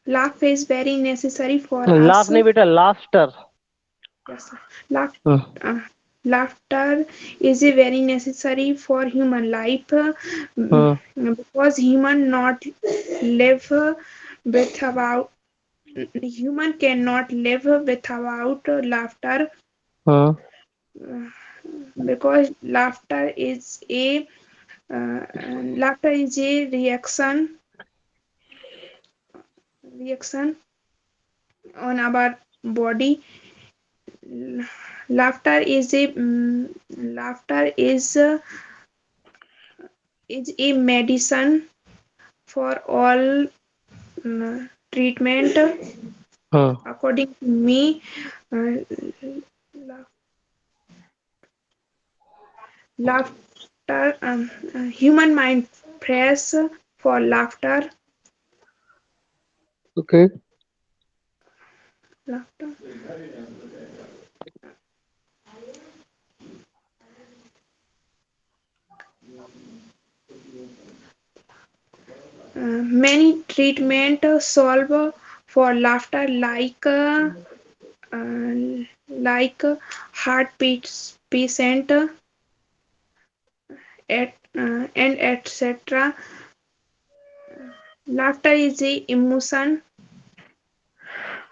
Laugh is very necessary for laugh us. नहीं बेटा, laughter. Yes, sir. Laugh, uh, laughter is a very necessary for human life because human not live without human cannot live without laughter uh, because uh, laughter is a reaction on our body. Laughter is a laughter is a medicine for all treatment. According to me, uh, laughter human mind fresh for laughter. Okay. Laughter. Many treatment solve for laughter uh, heart patient and etc. Laughter is a emotion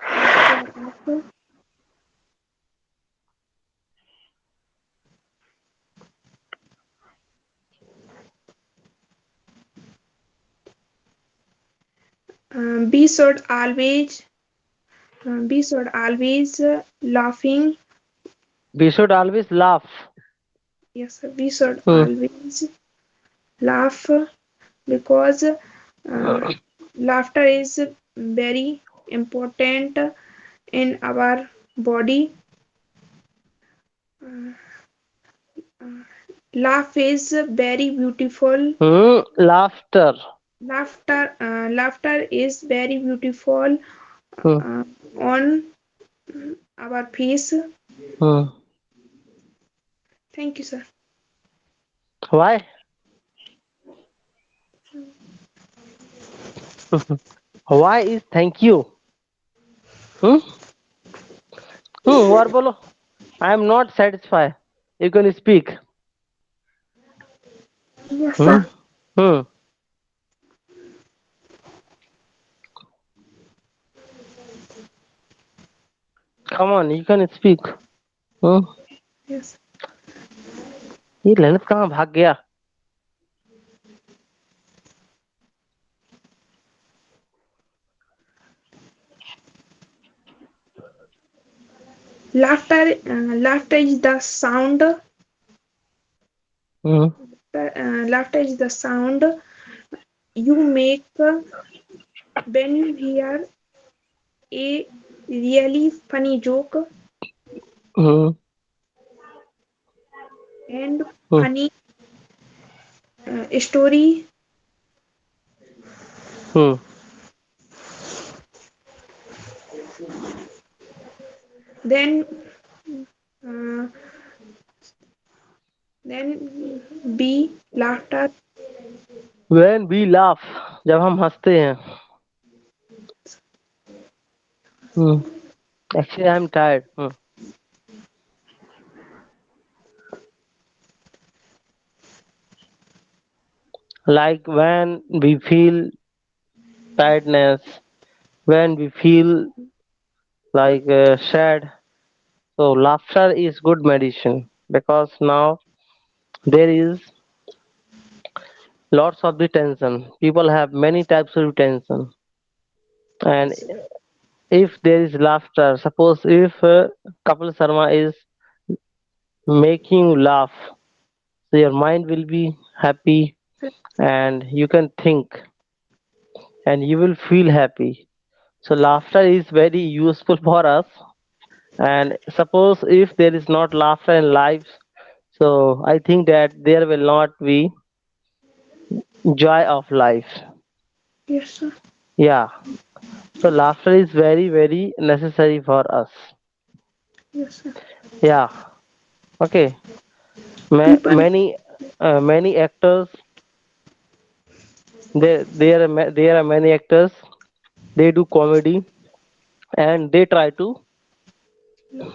for us. We should always laughing. We should always laugh. Yes, we should Hmm. always laugh because laughter is very important in our body. Uh, Laugh is very beautiful. Laughter. Laughter is very beautiful Hmm. uh, on our face. Hmm. Thank you, sir. Why? Why is thank you? Hmm? और बोलो. I am not satisfied. You can speak. Yes, Hmm? sir. Hmm. Come on, you can speak. Hmm? Yes. ये ललित कहाँ भाग गया? Laughter is the sound. Hmm. Laughter is the sound you make when you hear a really funny joke Hmm. and Hmm. funny story. Hmm. Then, uh, then be laughter. When we laugh, जब हम हंसते हैं. Hmm. Actually, I'm tired. Hmm. Like when we feel tiredness, when we feel like sad. So laughter is good medicine because now there is lots of the tension. People have many types of tension, and if there is laughter, suppose if Kapil Sharma is making you laugh, so your mind will be happy, and you can think, and you will feel happy. So laughter is very useful for us. And suppose if there is not laughter in life, so I think that there will not be joy of life. Yes, sir. Yeah. So laughter is very very necessary for us. Yes, sir. Yeah. Okay. People. Many actors. There are many actors. they do comedy, and they try to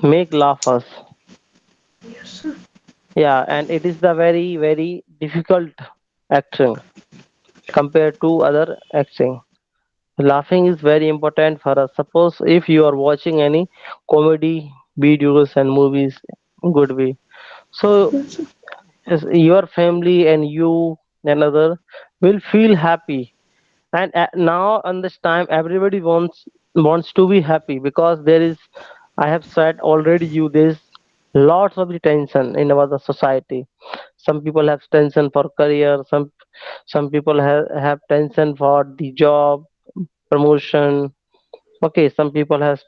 make laugh us. Yes, sir. Yeah, and it is the very very difficult acting compared to other acting. Laughing is very important for us. Suppose if you are watching any comedy videos and movies, good way. So Yes, sir. yes, your family and you and other will feel happy. And now on this time, everybody wants to be happy because there is. I have said already you there's lots of the tension in our the society. Some people have tension for career. Some people have tension for the job promotion. Okay, some people has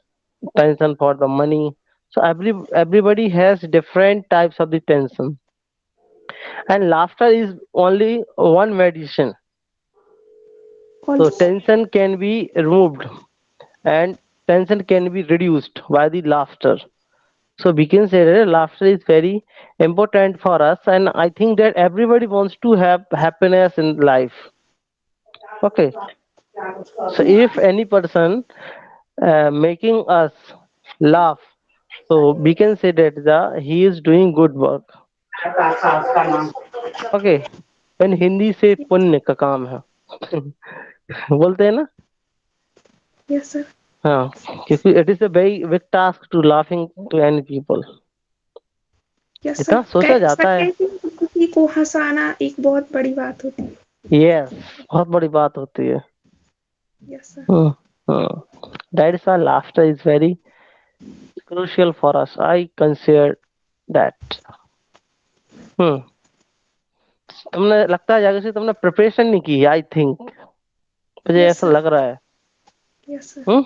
tension for the money. So everybody has different types of the tension, and laughter is only one medicine. So Also, tension can be removed and tension can be reduced by the laughter. So we can say that laughter is very important for us, and I think that everybody wants to have happiness in life. Okay, so if any person making us laugh, so we can say that he is doing good work. Okay, इन हिंदी से पुण्य का काम है बोलते हैं ना. yes, sir. हाँ, क्योंकि it is a very big task to laughing to any people. Yes sir, इतना सोचा सर जाता है. कहते हैं कि किसी को हंसाना एक बहुत बड़ी बात होती है। यस, बहुत बड़ी बात होती है. Yes sir. That is why laughter is very crucial for us. I consider that. Hmm. तुमने लगता है जाकर से तुमने प्रिपरेशन नहीं की है, आई थिंक. मुझे यस ऐसा सर। लग रहा है. Yes sir. हम्म.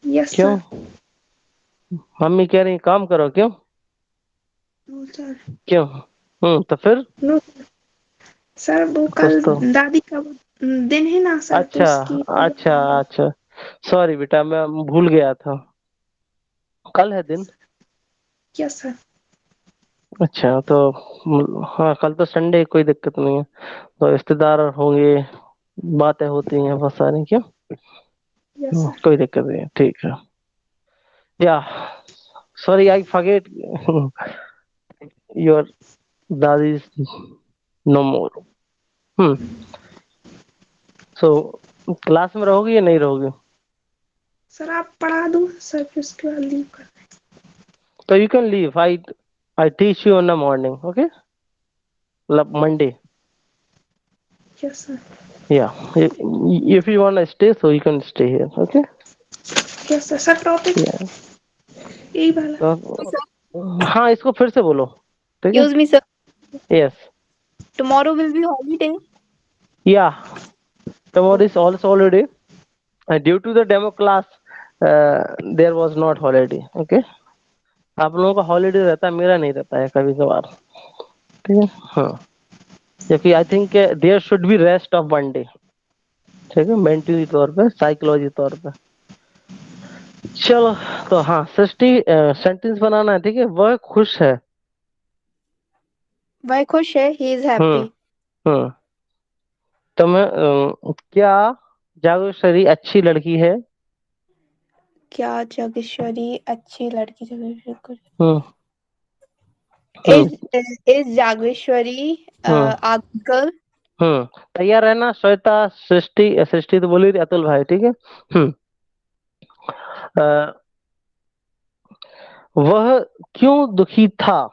यस क्यों? सर। मम्मी कह रही काम करो, क्यों? No sir. क्यों? तो फिर नो सर, वो कुछ कल तो. दादी का वो दिन है ना सर, तो अच्छा, उसकी अच्छा, अच्छा. सॉरी बेटा, मैं भूल गया था. कल है दिन. Yes sir. अच्छा, तो हाँ, कल तो संडे, कोई दिक्कत नहीं है. तो रिश्तेदार होंगे, बातें होती हैं बहुत सारी, क्यों? Yes sir. कोई दिक्कत नहीं है, ठीक है. या, सॉरी आई फॉरगेट योर दादी नो मोर. हम्म. सो क्लास में रहोगी या नहीं रहोगी? सर आप पढ़ा दो सर, फिर उसके बाद लीव कर। तो you can leave. I teach you in the morning. Okay, मतलब Monday. Yes sir. Yeah, if you want to stay, so you can stay here. Okay. Yes sir. Sir topic Yeah. यही वाला। हाँ, इसको फिर से बोलो. ठीक है. Excuse me, sir. Yes. Tomorrow will be holiday. Yeah. Tomorrow is also holiday. Due to the demo class, there was not holiday. Okay. आप लोगों का हॉलीडे रहता है, मेरा नहीं रहता है कभी कभार. ठीक है. हाँ, क्योंकि I think there should be rest of one day. ठीक है, मेंटली तौर पे, साइकोलॉजी तौर पे. चलो, तो हाँ, सृष्टि सेंटेंस बनाना है. ठीक है. वह खुश है. Why खुश है? He is hmm. happy. हम्म. तो मैं क्या जागेश्वरी अच्छी लड़की है? क्या जागेश्वरी अच्छी लड़की? जागेश्वरी हम्म. is hmm. is Jageshwari hmm. a girl? तैयार रहना श्वेता. सृष्टि, सृष्टि तो बोली थी, अतुल भाई. ठीक है. हम्म. अ, वह क्यों दुखी था?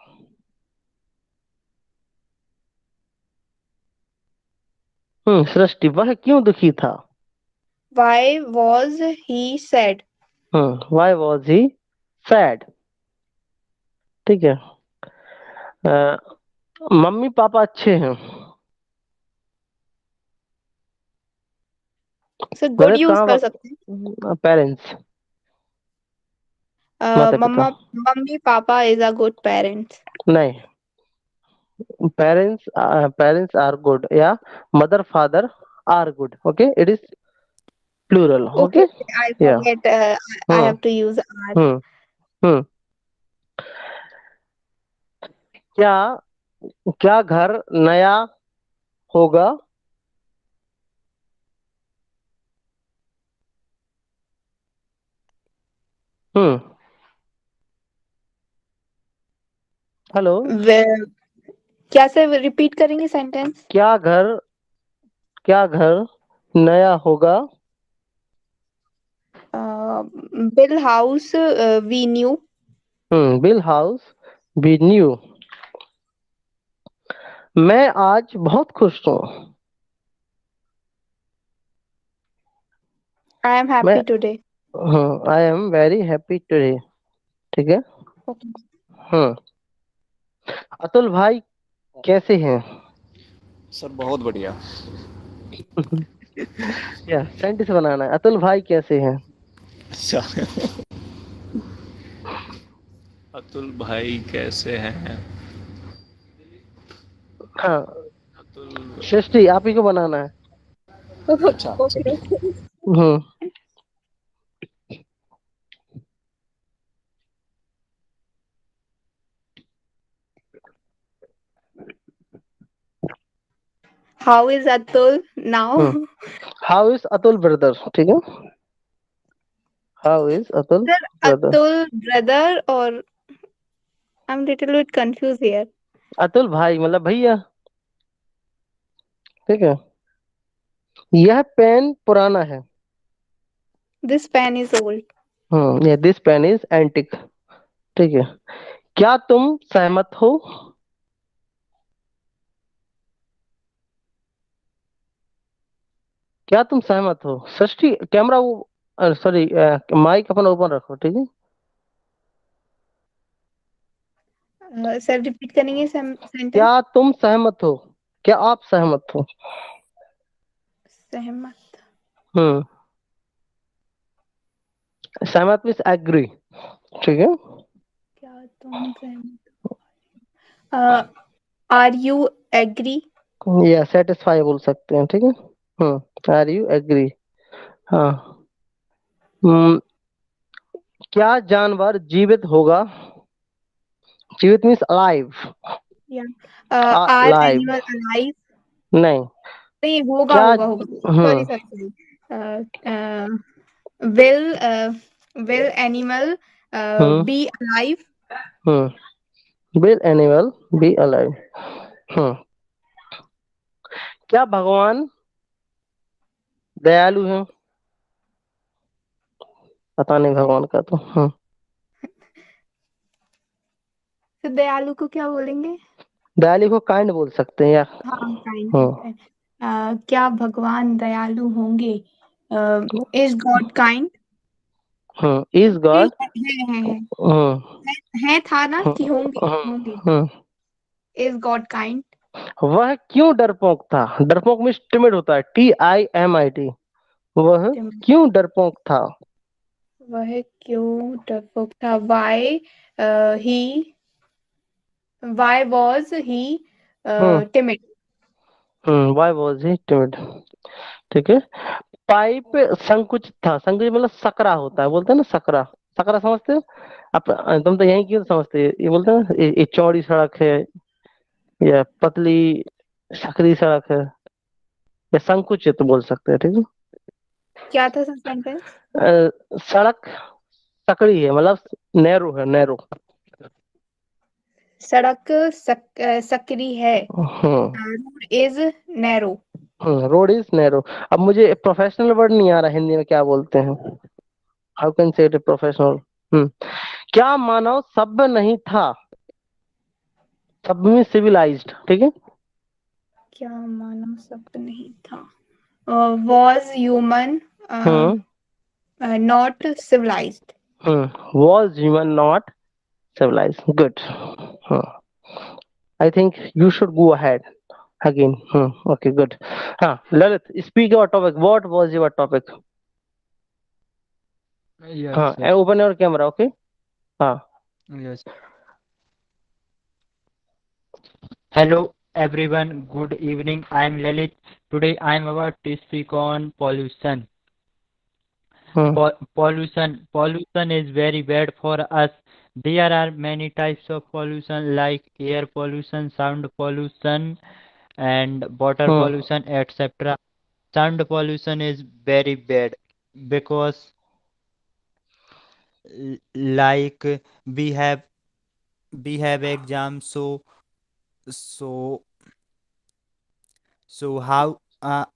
सृष्टि, वह क्यों दुखी था? Why was he sad? Y was he sad? ठीक है. अ, मम्मी पापा अच्छे हैं. So good मतलब use कहाँ कर सकते हैं. पेरेंट्स, माता पिता. Mamma mummy papa is a good parent. नहीं, पेरेंट्स आर गुड, या mother father are good. Okay, it is plural. Okay, okay. I yeah. forget. I hmm. have to use are. Hmm. Hmm. क्या क्या घर नया होगा? हम्म। Hello. वे- क्या sir repeat करेंगे sentence? क्या घर नया होगा? Will house we new. Will house be new. मैं आज बहुत खुश हूँ। आई एम मैं happy today. I am very happy today. ठीक है। हम्म। अतुल भाई कैसे हैं? सर बहुत बढ़िया। या सेंटेंस बनाना है। अतुल भाई कैसे हैं? अच्छा। अतुल भाई कैसे हैं? हाँ, अतुल। सृष्टि आप ही को बनाना है। अच्छा चलिए। Hmm. How is Atul now? Hmm. How is Atul brother? ठीक है। How is Atul sir brother? Atul brother और I am little bit confuse here. Atul भाई मतलब भैया। ठीक है। यह पेन पुराना है। This pen is old. ये दिस पेन इज एंटिक। ठीक है। क्या तुम सहमत हो? क्या तुम सहमत हो? सृष्टि कैमरा वो सॉरी माइक अपन ओपन रखो। ठीक है। सर रिपीट करेंगे सेंटेंस? क्या तुम सहमत हो? क्या आप सहमत हो? सहमत। हम्म। सहमत मीन्स एग्री। ठीक है। क्या तुम सहमत? Are you agree? या सेटिस्फाई बोल सकते हैं। ठीक है। Are you agree? हाँ। हम्म। क्या जानवर जीवित होगा? जीवित मीन्स अलाइव। या आर लाइव एनिमल अलाइव? नहीं। नहीं, होगा क्या? होगा होगा। Sorry hmm. Sorry will will animal hmm. Be alive? Will animal be alive? Hmm. क्या भगवान दयालु हैं? पता नहीं भगवान का तो। तो दयालु को क्या बोलेंगे? दयालु को काइंड बोल सकते हैं या। हाँ काइंड हम्म। होता है। क्या भगवान दयालु होंगे? Is God kind? इज नहीं, गॉड। है। हम्म। है था ना कि होंगे? होंगे। हम्म। Is God kind? वह क्यों डरपोक था? डरपोक में टिमिड होता है। TIMID। वह क्यों डरपोक था? वह क्यों डरपोक था? He why was he hmm. Timid? Why was he timid? ठीक है। पाइप संकुचित था। संकुचित मतलब सकरा होता है। बोलते हैं ना सकरा। सकरा समझते हो आप? तुम तो यही क्यों समझते हो? ये बोलते हैं ना ये चौड़ी सड़क है या पतली सकरी सड़क है या संकुचित बोल सकते हैं। ठीक है। क्या था सेंटेंस? सड़क सकड़ी है मतलब नैरो है। नैरो। सड़क सकरी है। Hmm. Road is narrow. Road is narrow. अब मुझे प्रोफेशनल वर्ड नहीं आ रहा हिंदी में क्या बोलते हैं। How can say it professional? Hmm. क्या मानव सभ्य नहीं था? सभ्य में सिविलाइज्ड। ठीक है। क्या मानव शब्द नहीं था? Was human hmm. Not civilised? was human not civilized? Good. I think you should go ahead again. Okay, good. Lalit, speak your topic. What was your topic? Yes, sir. Open your camera. Okay. हाँ. Yes. Hello, everyone. Good evening. I am Lalit. Today I am about to speak on pollution. Hmm. Pollution is very bad for us. There are many types of pollution like air pollution, sound pollution, and water hmm. pollution, etc. Sound pollution is very bad because like we have we have exam, so so how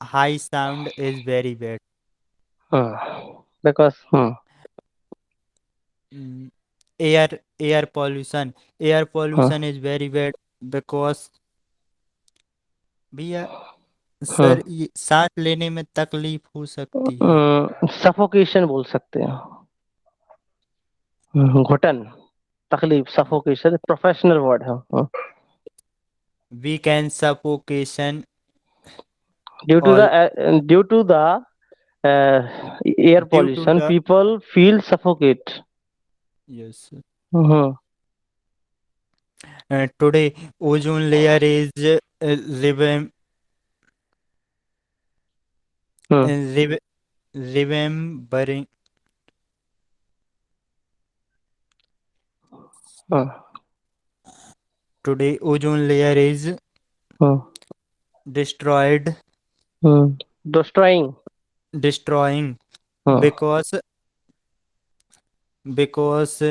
high sound is very bad. Because Mm, air pollution, air uh, pollution is very bad because भैया uh, sir ये सांस लेने में तकलीफ हो सकती है. Suffocation बोल सकते हैं. घुटन, तकलीफ, सफोकेशन प्रोफेशनल वर्ड है. We can suffocation Due to all the air due to pollution, the people feel suffocate. yes. Uh-huh. Today ozone layer is revamp, Uh, rev- remembering. uh, Today ozone layer is uh, destroyed Destroying. destroying Uh, because because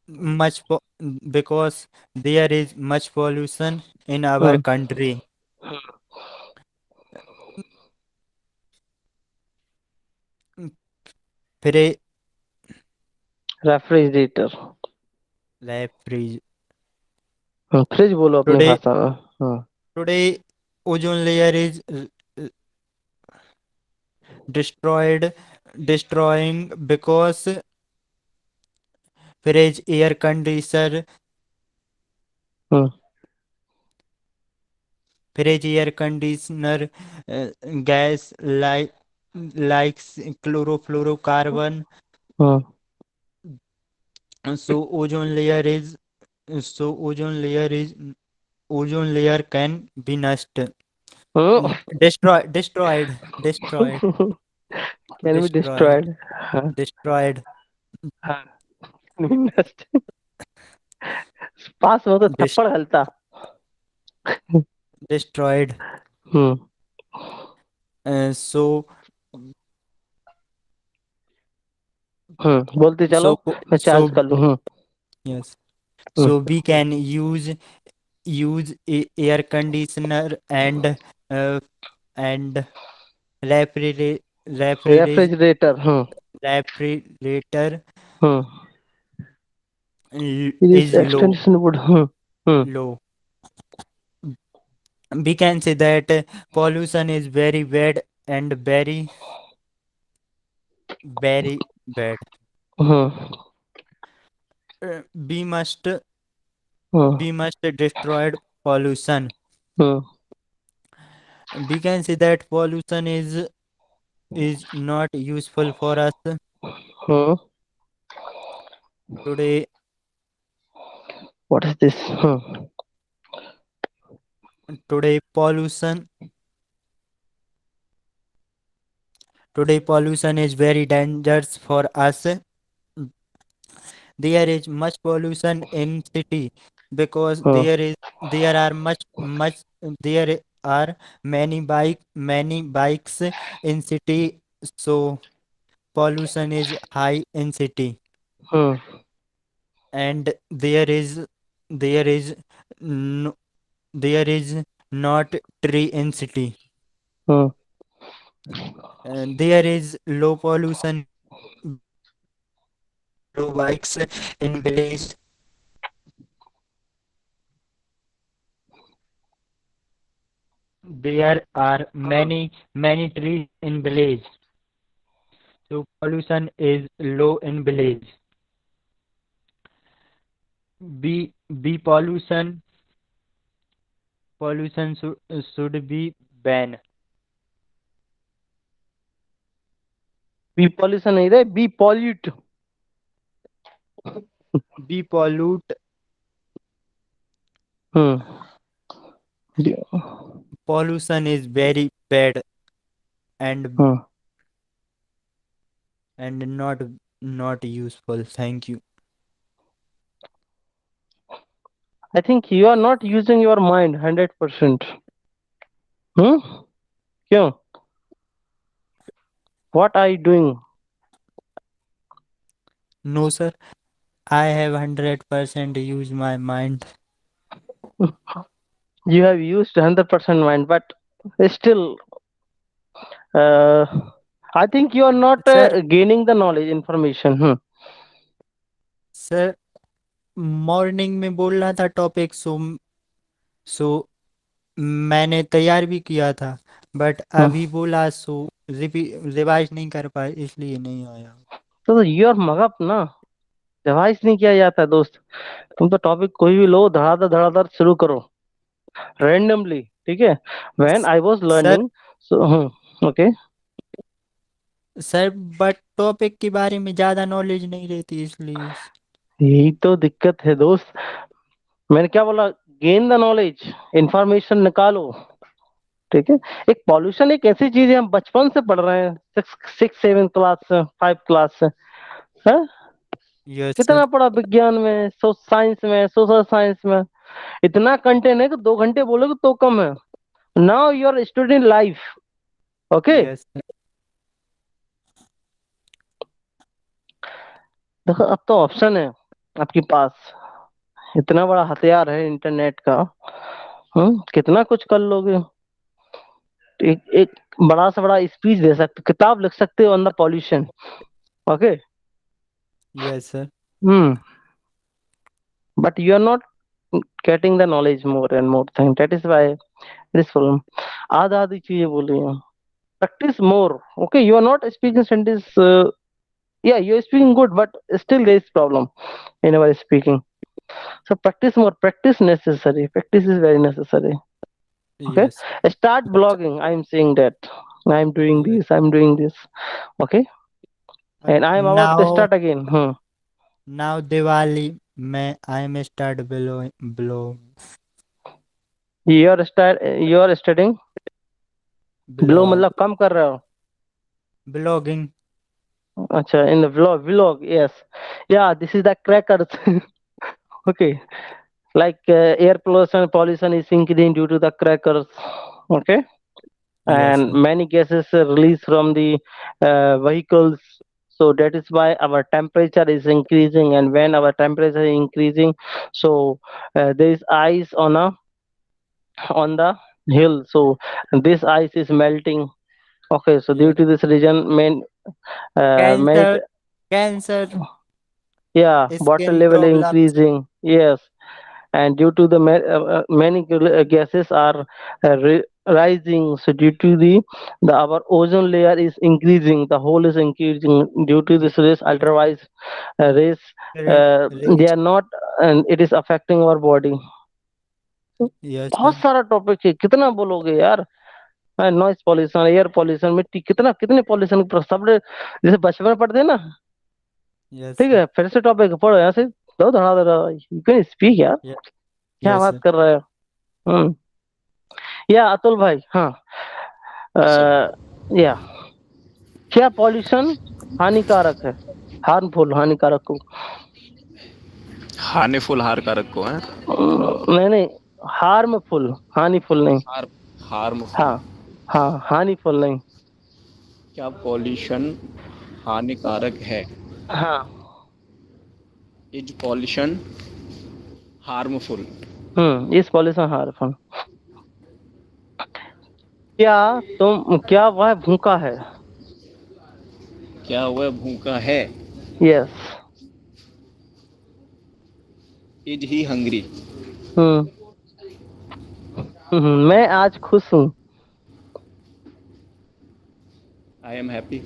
much po- because there is much pollution in our uh, country. Pre- Refrigerator. refri- fridge बोलो अपनी today भाषा में. today ozone layer is destroyed destroying because fridge air conditioner Uh, fridge air conditioner gas like chlorofluorocarbon. uh, So ozone layer can be uh. destroyed Can be destroyed destroyed. destroyed हाँ. पास हो तो dis- थप्पड़ हलता. destroyed. So बोलते चलो, मैं charge कर लूँ. yes, so we can use air conditioner uh, and refrigerator refrigerator. refrigerator This is extension would. low. We can say that pollution is very bad and very bad. We must destroy pollution. We can say that pollution is not useful for us today. What is this? Today pollution is very dangerous for us. There is much pollution in city because there are there are many bikes in city, so pollution is high in city. And there is no, there is not tree in city. And there is low pollution, low bikes in village. There are many trees in village, so pollution is low in village. B pollution should be banned. Be pollution नहीं रहे, be pollute. B pollute pollution is very bad and not useful. Thank you. I think you are not using your mind 100%. क्यों? What are you doing? No, sir. I have 100% used my mind. You have used 100% mind, but still, uh, I think you are not Sir, gaining the knowledge, information. Sir morning में बोल रहा था topic, सो मैंने तैयार भी किया था, but Hmm. अभी बोला सो रिवाइज नहीं कर पाए, इसलिए नहीं आया। तो यू आर मगअप ना, रिवाइज नहीं किया जाता है दोस्त। तुम तो टॉपिक कोई भी लो, धड़ाधड़ धड़ाधड़ शुरू करो रैंडमली, ठीक है। When I was sir learning, so okay. Sir but topic के बारे में ज़्यादा नॉलेज नहीं रहती, इसलिए। यही तो दिक्कत है दोस्त। मैंने क्या बोला? गेन द नॉलेज, इंफॉर्मेशन निकालो, ठीक है। एक पॉल्यूशन एक ऐसी चीज है, हम बचपन से पढ़ रहे हैं, सिक्स सेवन क्लास से, 5 क्लास से, है। यस कितना सर। पढ़ा विज्ञान में, साइंस में, सोशल साइंस में। इतना कंटेंट है कि 2 घंटे बोलोगे तो कम है। Now you are student life, okay. Yes sir. देखो अब तो ऑप्शन है आपके पास, इतना बड़ा हथियार है इंटरनेट का। कितना कुछ कर लोगे। एक एक बड़ा से बड़ा स्पीच दे सकते, किताब लिख सकते हो on the pollution, okay. Yes sir. But you are not getting the knowledge more and more thing, that is why this problem। आधा आधी चीजें बोली हैं, practice more, okay। You are not speaking sentence, yeah, you are speaking good, but still there is problem in our speaking, so practice more, practice necessary, practice is very necessary, okay। Yes Start blogging, I am saying that I am doing yes. this, I am doing this, okay। And I am about to now start again। Now Diwali में I am start blow You are you are studying, blow blog मतलब कम कर रहे हो। Blogging. अच्छा, in the vlog, yes, yeah, this is the crackers, okay। Like air pollution is increasing due to the crackers, okay। Yes And sir. many gases are released from the vehicles, so that is why our temperature is increasing, and when our temperature is increasing, so there is ice on the hill, so this ice is melting, okay। So due yes. to this reason, many cancer cancer yeah, water skin level problems. increasing, yes। And due to the many gases are rising, so due to the our ozone layer is increasing, the hole is increasing due to this rays, ultraviolet rays, they rays. are not, and it is affecting our body। Yes बहुत sir. सारा topic है, कितना बोलोगे यार। Noise pollution, air pollution, मिट्टी, कितना कितने pollution सब जैसे बचपन में पढ़ते हैं ना, यस ठीक सर। है। फिर से टॉपिक पढ़ो यहाँ से, दो धड़ा धड़ा, यू कैन स्पीक यार, क्या यस बात सर। कर रहे हो। या अतुल भाई, हाँ, यस सर। या क्या पॉल्यूशन हानिकारक है, हार्मफुल, हानिकारक को, हानिफुल हानिकारक को है। नहीं नहीं, हार्मफुल, हानिफुल नहीं, हार हार्मफुल। हाँ हाँ, हानिफुल नहीं, क्या पॉल्यूशन हानिकारक है? हाँ। Is pollution harmful? Is pollution harmful. क्या वह भूखा है? क्या वह भूखा है? Yes. Is he hungry? Hmm मैं आज खुश हूँ। I am happy.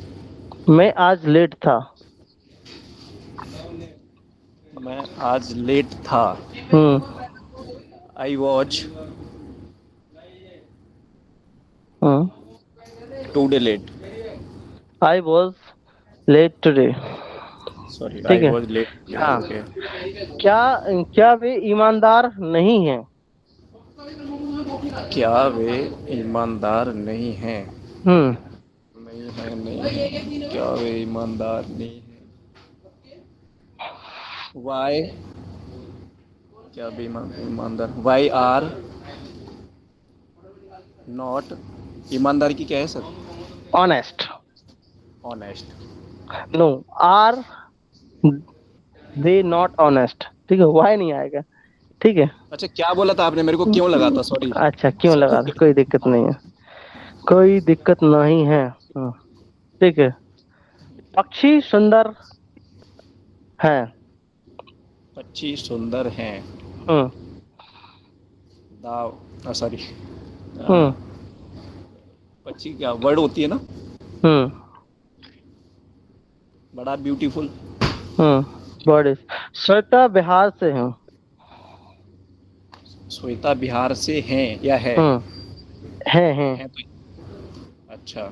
मैं आज लेट था। मैं आज लेट था। Hmm I was hmm today late. I was late today, sorry, ठीक आई है। Was late. हाँ, ओके। क्या क्या वे ईमानदार नहीं है? क्या वे ईमानदार नहीं हैं? हम्म नहीं है, नहीं है। क्या वे ईमानदार नहीं है? वाई, क्या वे ईमानदार, वाई आर नॉट, ईमानदार की क्या है sir? Honest, honest. No, are they not honest, ठीक है, वाई नहीं आएगा, ठीक है। अच्छा क्या बोला था आपने, मेरे को क्यों लगा था, सॉरी। अच्छा क्यों लगा था, कोई दिक्कत नहीं है, कोई दिक्कत नहीं है। ठीक है। पक्षी सुंदर है। पक्षी सुंदर हैं। हम्म दाव, सॉरी, हम्म पक्षी क्या वर्ड होती है ना, हम्म बड़ा ब्यूटीफुल। बॉडी। श्वेता बिहार से हूँ। श्वेता बिहार से हैं या है? है। हैं तो अच्छा,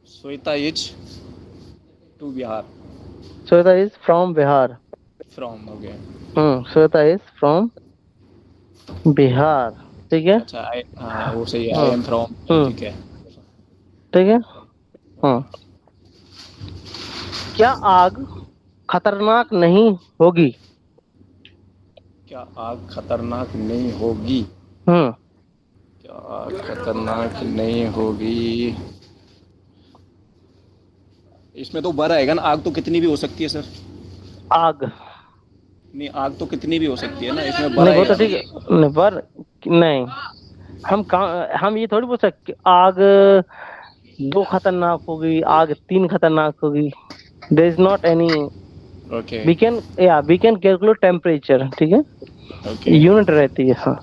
Shweta is to Bihar, Shweta is from Bihar. From हो गया। श्वेता इज फ्रॉम बिहार, ठीक है। अच्छा हाँ वो सही है, आई एम फ्रॉम, ठीक है। ठीक है। क्या आग खतरनाक नहीं होगी? क्या आग खतरनाक नहीं होगी? क्या आग खतरनाक नहीं होगी? इसमें तो बर आएगा ना, आग तो कितनी भी हो सकती है सर। आग नहीं, आग तो कितनी भी हो सकती है ना, इसमें बर नहीं, वो आएगा तो ठीक ना। है, नहीं पर नहीं, हम ये थोड़ी पूछ सकते आग 2 खतरनाक होगी, आग 3 खतरनाक होगी। There is not any. Okay we can calculate temperature, ठीक है, ओके। यूनिट रहती है। हाँ।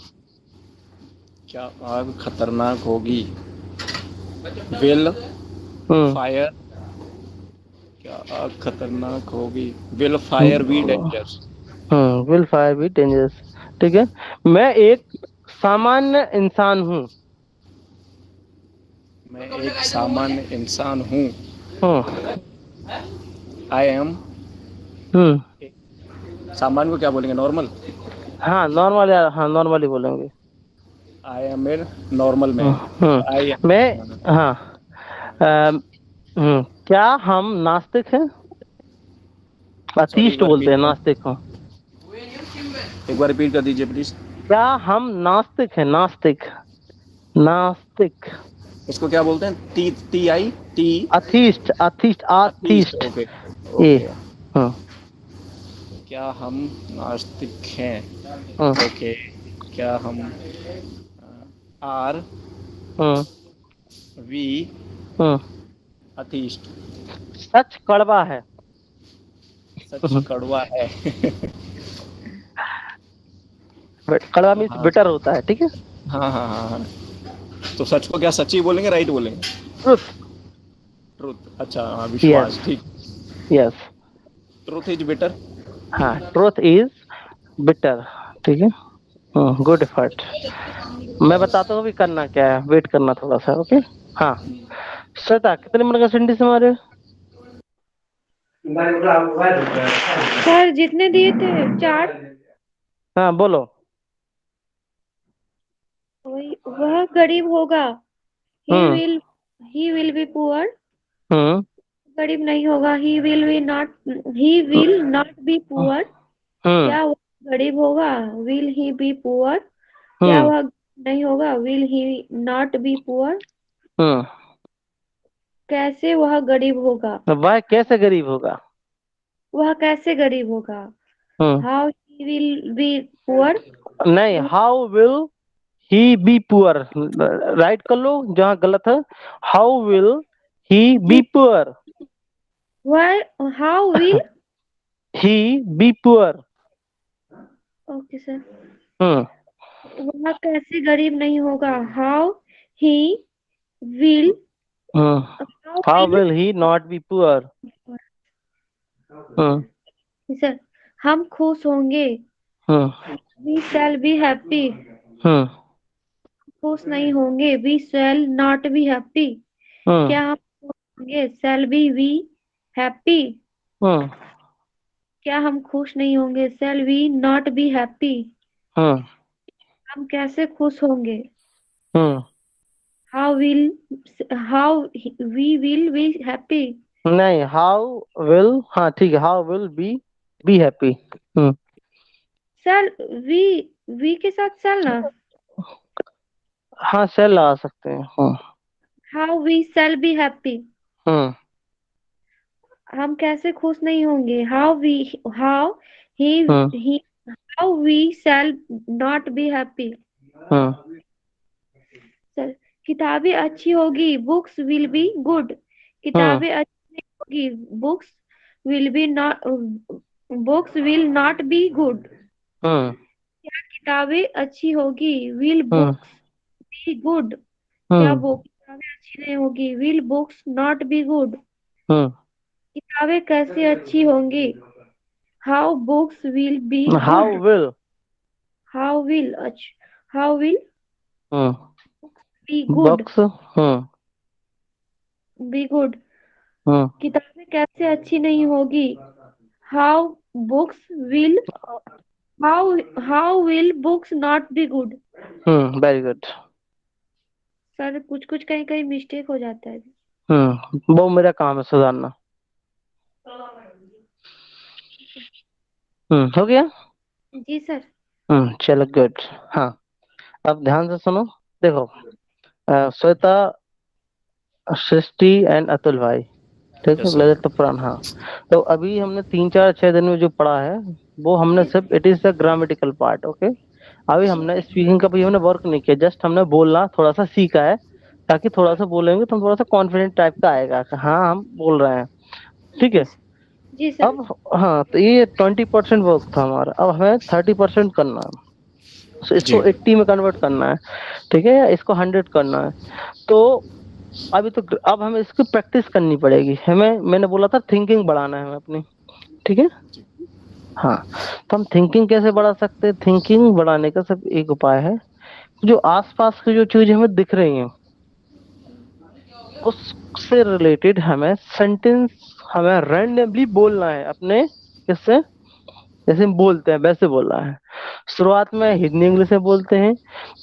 क्या आग खतरनाक होगी? Will fire. क्या आग खतरनाक होगी? Will fire be dangerous. Will fire be dangerous, ठीक है। मैं एक सामान्य इंसान हूँ। मैं एक सामान्य इंसान हूँ। हम्म आई एम। सामान्य को क्या बोलेंगे, नॉर्मल? हाँ नॉर्मल, हाँ नॉर्मली बोलेंगे। I am a normal man. I मैं, हाँ, क्या हम नास्तिक हैं? सॉरी, एक अतीस्ट बार बोलते हैं, रिपीट, नास्तिक हो। एक बार रिपीट कर दीजिए प्लीज। क्या हम नास्तिक हैं? नास्तिक, नास्तिक। इसको क्या बोलते हैं? T T I T atheist, atheist, atheist. Atheist. Okay A. Okay. क्या हम नास्तिक हैं? ओके। क्या हम आर वी अथीस्ट? सच कड़वा है। सच कड़वा है। कड़वा मीन्स हाँ बिटर होता है, ठीक है। हाँ हाँ हाँ हाँ। तो सच को क्या सच्ची बोलेंगे, राइट बोलेंगे? ट्रुथ। ट्रुथ, अच्छा हाँ, यस विश्वास, ठीक। यस। Truth is better. हाँ, ट्रुथ इज बिटर, ठीक है। Good effort. मैं बताता हूँ भी करना क्या है, वेट करना थोड़ा सा, ओके। हाँ। श्वेता, कितने मिनट का सेंटेंस हमारे? सर जितने दिए थे 4। हाँ बोलो। वह गरीब होगा। Hmm he will be poor. Hmm गरीब नहीं होगा। He will not be poor. Hmm क्या वह गरीब होगा? Will he be poor. क्या हम्म वह नहीं होगा? Will he not be poor. Hmm कैसे वह गरीब होगा? वह कैसे गरीब होगा? वह कैसे गरीब होगा? Hmm how he will be poor. नहीं, how will he be poor, right कर लो जहाँ गलत है। How will he be poor. वह how will. He be poor. Okay sir. Hmm वह कैसे गरीब नहीं होगा? How he will. Hmm how how will. Will he not be poor. Hmm sir हम खुश होंगे। Hmm we shall be happy. Hmm खुश नहीं होंगे। We shall not be happy. Hmm क्या हम खुश होंगे? Shall be we happy. Hmm क्या हम खुश नहीं होंगे? Shall we not be happy. Hmm हम कैसे खुश होंगे? Hmm how will how we will be happy. नहीं, हाउ विल, हाँ ठीक है, how will be happy. Sir we के साथ शैल ना। हाँ सेल लगा सकते हैं। How we shall be happy. Hmm हम कैसे खुश नहीं होंगे? How hmm he how we shall not be happy. Hmm sir, किताबें अच्छी होगी, बुक्स विल बी गुड। हम्म किताबें अच्छी नहीं होगी, will be not books will not be good. हम्म क्या किताबें अच्छी होगी? Will hmm books be good. क्या हम्म वो किताबें अच्छी नहीं होगी? Will books not be good. हम्म किताबें कैसे अच्छी होंगी? How books will be how good. Will how will hmm be good. Box be good. हम्म किताबें कैसे अच्छी नहीं होगी? How books will how how will books not be good. Very good. Sir, कुछ कुछ कहीं कहीं मिस्टेक हो जाता है। वो मेरा काम है सुधारना। हो गया। जी सर। चलो गुड। हाँ, अब ध्यान से सुनो। देखो, श्वेता, सृष्टि एंड अतुल भाई, ठीक है, यस सर। ललित पुराण। हाँ, तो अभी हमने 3 4 6 दिन में जो पढ़ा है वो हमने सिर्फ it is the grammatical part. Okay, अभी हमने स्पीकिंग का भी हमने वर्क नहीं किया, जस्ट हमने बोलना थोड़ा सा सीखा है, ताकि थोड़ा सा बोलेंगे तो हम थोड़ा सा कॉन्फिडेंट टाइप का आएगा कि हाँ हम बोल रहे हैं। ठीक है। जी सर। अब हाँ, तो ये 20% वर्क था हमारा, अब हमें 30% करना है। तो जी इसको 80 में कन्वर्ट करना है, ठीक है, या इसको 100 करना है। तो अभी तो अब हमें इसकी प्रैक्टिस करनी पड़ेगी हमें। मैंने बोला था थिंकिंग बढ़ाना है हमें अपनी, ठीक है। जी हाँ, तो हम थिंकिंग कैसे बढ़ा सकते हैं? थिंकिंग बढ़ाने का सिर्फ एक उपाय है, जो आसपास की जो चीज हमें दिख रही है उससे रिलेटेड हमें सेंटेंस हमें रैंडमली बोलना है अपने, किससे, जैसे हम बोलते हैं वैसे बोलना है। शुरुआत में हिंदी इंग्लिश में बोलते हैं,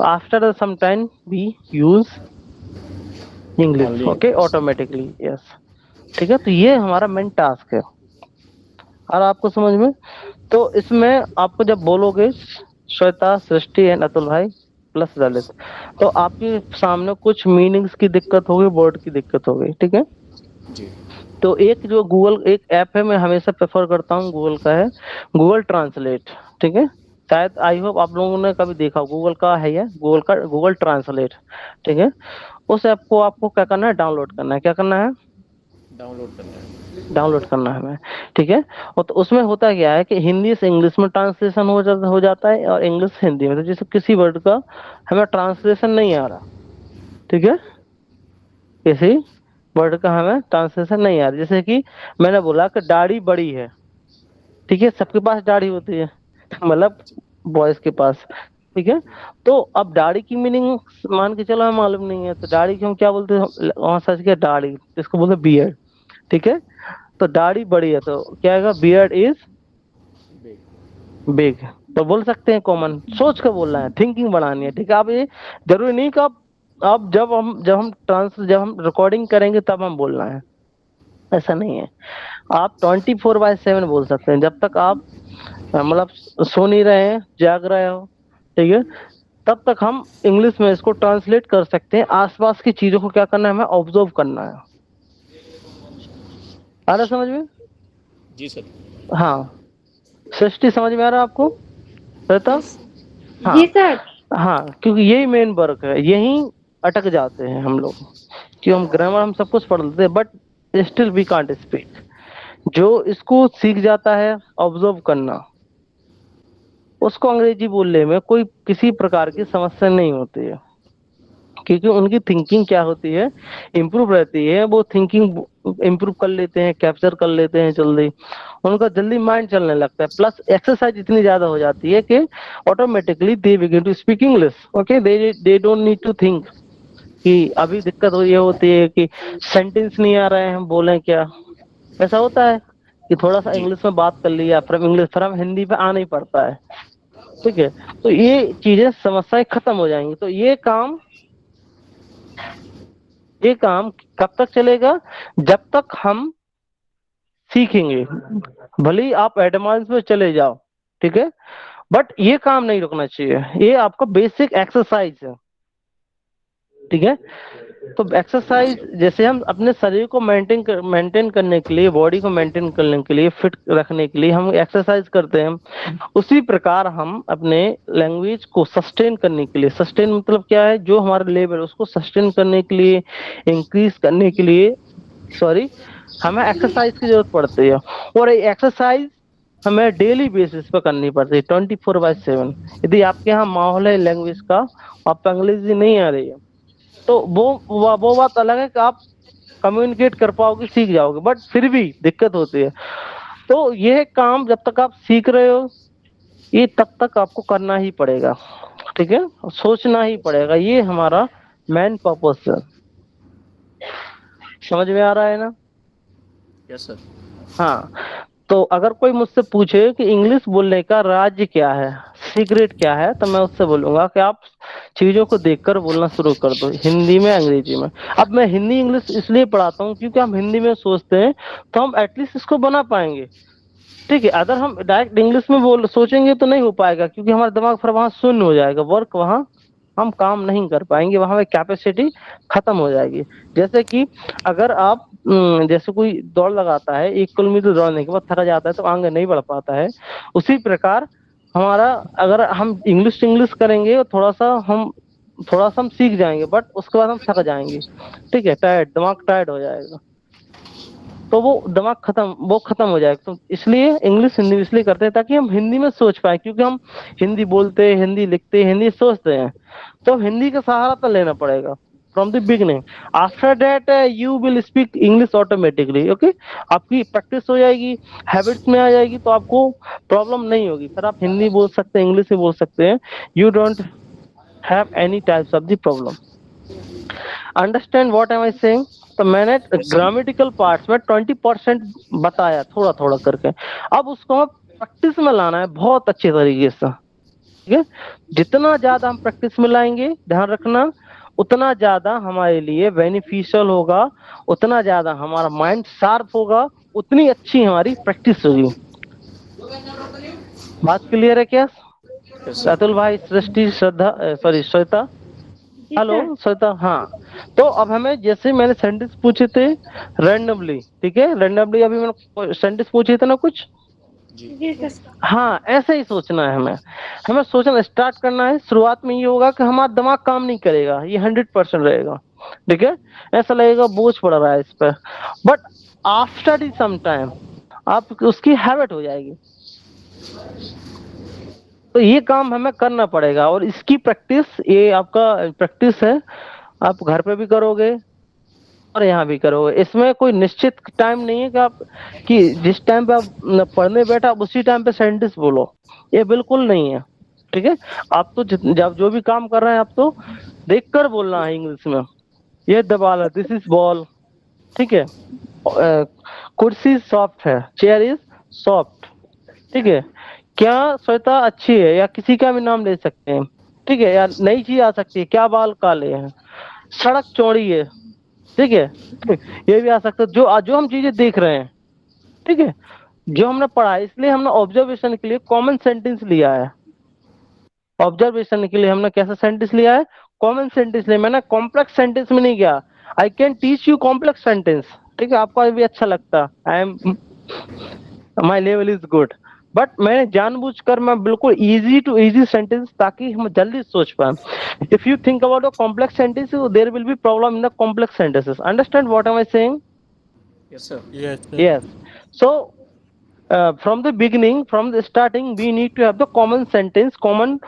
after some time we use English, only okay, English. Automatically, yes. ठीक है, तो ये हमारा मेन टास्क है। और आपको समझ में, तो इसमें आपको जब बोलोगे श्वेता, सृष्टि एंड अतुल भाई प्लस ललित, तो आपके सामने कुछ मीनिंग्स की दिक्कत होगी, वर्ड की दिक्कत होगी, ठीक है। जी तो एक जो गूगल एक ऐप है, मैं हमेशा प्रेफर करता हूँ, गूगल का है, गूगल ट्रांसलेट, ठीक है। शायद आई होप आप लोगों ने कभी देखा हो, गूगल का है, ये गूगल का गूगल ट्रांसलेट, ठीक है। उस ऐप को आपको क्या करना है, डाउनलोड करना है। क्या करना है? डाउनलोड करना है। डाउनलोड करना है हमें, ठीक है। और तो उसमें होता क्या है कि हिंदी से इंग्लिश में ट्रांसलेशन हो जाता है, और इंग्लिश से हिंदी में। तो जैसे किसी वर्ड का हमें ट्रांसलेशन नहीं आ रहा, ठीक है, किसी वर्ड का हमें ट्रांसलेशन नहीं आ रहा, जैसे कि मैंने बोला कि दाढ़ी बड़ी है, ठीक है, सबके पास दाढ़ी होती है, मतलब बॉयज के पास, ठीक है। तो अब दाढ़ी की मीनिंग मान के चलो हमें मालूम नहीं है, तो दाढ़ी की हम क्या बोलते हैं, वहां सर्च किया दाढ़ी, इसको बोलते बियर्ड, ठीक है। तो दाढ़ी बड़ी है तो क्या आएगा, बियर्ड इज बिग। बिग। तो बोल सकते हैं, कॉमन सोच कर बोलना है, थिंकिंग बढ़ानी है, ठीक है। आप ये जरूरी नहीं कि आप जब हम रिकॉर्डिंग करेंगे तब हम बोलना है, ऐसा नहीं है। आप 24/7 बोल सकते हैं, जब तक आप मतलब सो नहीं रहे हैं, जाग रहे हो, ठीक है, तब तक हम इंग्लिश में इसको ट्रांसलेट कर सकते हैं। आसपास की चीजों को क्या करना है, हमें ऑब्जर्व करना है। आ रहा समझ में? जी सर। हाँ, सृष्टि समझ में आ रहा है आपको, रहता? यस। जी हाँ सर। हाँ, क्योंकि यही मेन वर्क है, यही अटक जाते हैं हम लोग, कि हम ग्रामर हम सब कुछ पढ़ लेते हैं, but still we can't speak. जो इसको सीख जाता है ऑब्जर्व करना, उसको अंग्रेजी बोलने में कोई किसी प्रकार की समस्या नहीं होती है, क्योंकि उनकी थिंकिंग क्या होती है, इम्प्रूव रहती है। वो थिंकिंग इम्प्रूव कर लेते हैं, कैप्चर कर लेते हैं जल्दी, उनका जल्दी माइंड चलने लगता है। प्लस एक्सरसाइज इतनी ज्यादा हो जाती है कि automatically they begin to speak English. Okay, they don't need to think कि अभी दिक्कत ये होती है कि सेंटेंस नहीं आ रहे हैं, हम बोलें क्या। ऐसा होता है कि थोड़ा सा जी इंग्लिश में बात कर लिया, फिर हम हिंदी पे आना ही पड़ता है, ठीक है। तो ये चीजें समस्याएं खत्म हो जाएंगी। तो ये काम कब तक चलेगा, जब तक हम सीखेंगे। भले ही आप एडवांस में चले जाओ, ठीक है, बट ये काम नहीं रुकना चाहिए। ये आपका बेसिक एक्सरसाइज है, ठीक है। तो एक्सरसाइज जैसे हम अपने शरीर को मेंटेन करने के लिए, बॉडी को मेंटेन करने के लिए, फिट रखने के लिए हम एक्सरसाइज करते हैं, उसी प्रकार हम अपने लैंग्वेज को सस्टेन करने के लिए, सस्टेन मतलब क्या है, जो हमारा लेवल उसको सस्टेन करने के लिए, इंक्रीज करने के लिए, सॉरी, हमें एक्सरसाइज की जरूरत पड़ती है। और ये एक्सरसाइज हमें डेली बेसिस पे करनी पड़ती है, 24/7। यदि आपके यहाँ माहौल है लैंग्वेज का, आपको अंग्रेजी नहीं आ रही है, तो वो बात अलग है कि आप कम्युनिकेट कर पाओगे, सीख जाओगे, बट फिर भी दिक्कत होती है। तो ये काम जब तक आप सीख रहे हो, ये तब तक आपको करना ही पड़ेगा, ठीक है, सोचना ही पड़ेगा। ये हमारा मेन पर्पस है। समझ में आ रहा है ना? Yes sir. हाँ, तो अगर कोई मुझसे पूछे कि इंग्लिश बोलने का राज क्या है, सीक्रेट क्या है, तो मैं उससे बोलूंगा कि आप चीजों को देखकर बोलना शुरू कर दो, हिंदी में, अंग्रेजी में। अब मैं हिंदी इंग्लिश इसलिए पढ़ाता हूँ क्योंकि हम हिंदी में सोचते हैं तो हम एटलीस्ट इसको बना पाएंगे, ठीक है। अगर हम डायरेक्ट इंग्लिश में बोल सोचेंगे तो नहीं हो पाएगा, क्योंकि हमारा दिमाग फिर वहां शून्य हो जाएगा, वर्क वहां हम काम नहीं कर पाएंगे, वहां में कैपेसिटी खत्म हो जाएगी। जैसे कि अगर आप जैसे कोई दौड़ लगाता है, 1 किलोमीटर दौड़ने के बाद थका जाता है तो आगे नहीं बढ़ पाता है, उसी प्रकार हमारा, अगर हम इंग्लिश इंग्लिश करेंगे और थोड़ा सा हम सीख जाएंगे, बट उसके बाद हम थक जाएंगे, ठीक है, दिमाग टायर्ड हो जाएगा, तो वो दिमाग खत्म हो जाएगा। तो इसलिए इंग्लिश हिंदी इसलिए करते हैं ताकि हम हिंदी में सोच पाए, क्योंकि हम हिंदी बोलते हैं, हिंदी लिखते हैं, हिंदी सोचते हैं, तो हिंदी का सहारा तो लेना पड़ेगा from the beginning. After that you will speak English automatically, okay. आपकी प्रैक्टिस हो जाएगी, हैबिट्स में आ जाएगी, तो आपको प्रॉब्लम नहीं होगी, फिर आप हिंदी बोल सकते हैं, इंग्लिश भी बोल सकते हैं, you don't have any types of the problem. Understand what am I saying? तो मैंने ग्रामेटिकल पार्ट्स में 20% बताया थोड़ा थोड़ा करके, अब उसको हमें प्रैक्टिस में लाना है बहुत अच्छे तरीके से, ठीक है। जितना ज्यादा हम प्रैक्टिस में लाएंगे, ध्यान रखना, उतना ज्यादा हमारे लिए बेनिफिशियल होगा, उतना ज्यादा हमारा माइंड शार्प होगा, उतनी अच्छी हमारी प्रैक्टिस होगी। बात क्लियर है क्या? Yes sir. अतुल भाई, Srishti, Shraddha, sorry, Shweta, ji hello sir. Shweta, हाँ। तो अब हमें, जैसे मैंने सेंटेंस पूछे थे रैंडमली, ठीक है, रैंडमली अभी मैंने सेंटेंस पूछे थे ना कुछ, जी सर। हाँ, ऐसे ही सोचना है हमें, हमें सोचना स्टार्ट करना है। शुरुआत में ये होगा कि हमारा दिमाग काम नहीं करेगा, ये 100% रहेगा, ठीक है, ऐसा लगेगा बोझ पड़ रहा है इस पर, बट आफ्टर सम टाइम आप उसकी हैबिट हो जाएगी। तो ये काम हमें करना पड़ेगा, और इसकी प्रैक्टिस, ये आपका प्रैक्टिस है, आप घर पे भी करोगे और यहाँ भी करोगे। इसमें कोई निश्चित टाइम नहीं है कि आप, कि जिस टाइम पे आप पढ़ने बैठा आप उसी टाइम पे सेंटेंस बोलो, ये बिल्कुल नहीं है, ठीक है। आप तो जब जो भी काम कर रहे हैं, आप तो देख कर बोलना है इंग्लिश में। ये दबाल है, दिस इज बॉल, ठीक है। कुर्सी सॉफ्ट है, चेयर इज सॉफ्ट, ठीक है। क्या श्वेता अच्छी है, या किसी का भी नाम ले सकते हैं, ठीक है, या नई चीज आ सकती है, क्या बाल काले हैं, सड़क चौड़ी है, ठीक है, ये भी आ सकता है, जो जो हम चीजें देख रहे हैं, ठीक है, जो हमने पढ़ा है, इसलिए हमने ऑब्जर्वेशन के लिए कॉमन सेंटेंस लिया है। ऑब्जर्वेशन के लिए हमने कैसा सेंटेंस लिया है? कॉमन सेंटेंस लिया। मैंने कॉम्प्लेक्स सेंटेंस में नहीं गया। I can teach you complex sentence, ठीक है, आपको भी अच्छा लगता, I am, my level is good, but मैंने जानबूझकर मैं बिल्कुल इजी टू इजी सेंटेंस, ताकि हम जल्दी सोच पाए। If you think about a complex sentence, there will be problem in the complex sentences. Understand what am I saying? Yes sir. Yes, sir. Yes. So from the beginning, from the starting, we need to have the common sentence, common